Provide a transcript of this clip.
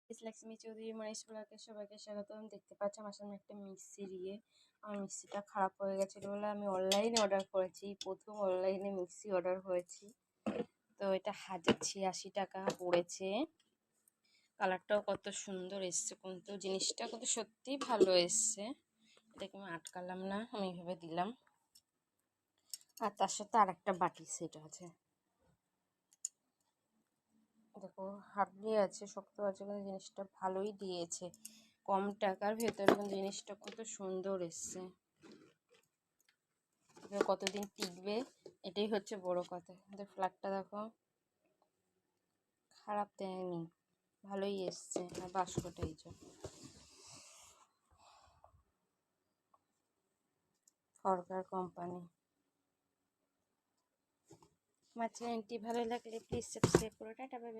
লক্ষ্মী চৌধুরী মনীষ ব্লগে সবাইকে স্বাগতম। দেখতে পাচ্ছি আমার সামনে একটা মিক্সির আমার মিক্সিটা খারাপ হয়ে গেছিলো বলে আমি অনলাইনে অর্ডার করেছি। প্রথম অনলাইনে মিক্সি অর্ডার করেছি। তো এটা 1086 টাকা পড়েছে। কালারটাও কত সুন্দর এসছে, কিন্তু জিনিসটা কত সত্যিই ভালো এসছে। এটাকে আমি আটকালাম না, আমি এইভাবে দিলাম। আর তার সাথে আর একটা বাটি সেট আছে, দেখো হার্ডলি আছে, শক্ত আছে, কিন্তু জিনিসটা ভালোই দিয়েছে। কম টাকার ভেতরে কিন্তু জিনিসটা কত সুন্দর এসছে। কতদিন টিকবে এটাই হচ্ছে বড় কথা। আমাদের ফ্ল্যাটটা দেখো, খারাপ দেয়নি, ভালোই এসছে। আর বাস্কটা এই যে ফরকার কোম্পানি। আমার চ্যানেলটি ভালো লাগলে প্লিজ সাবস্ক্রাইব করো। Tata bye bye.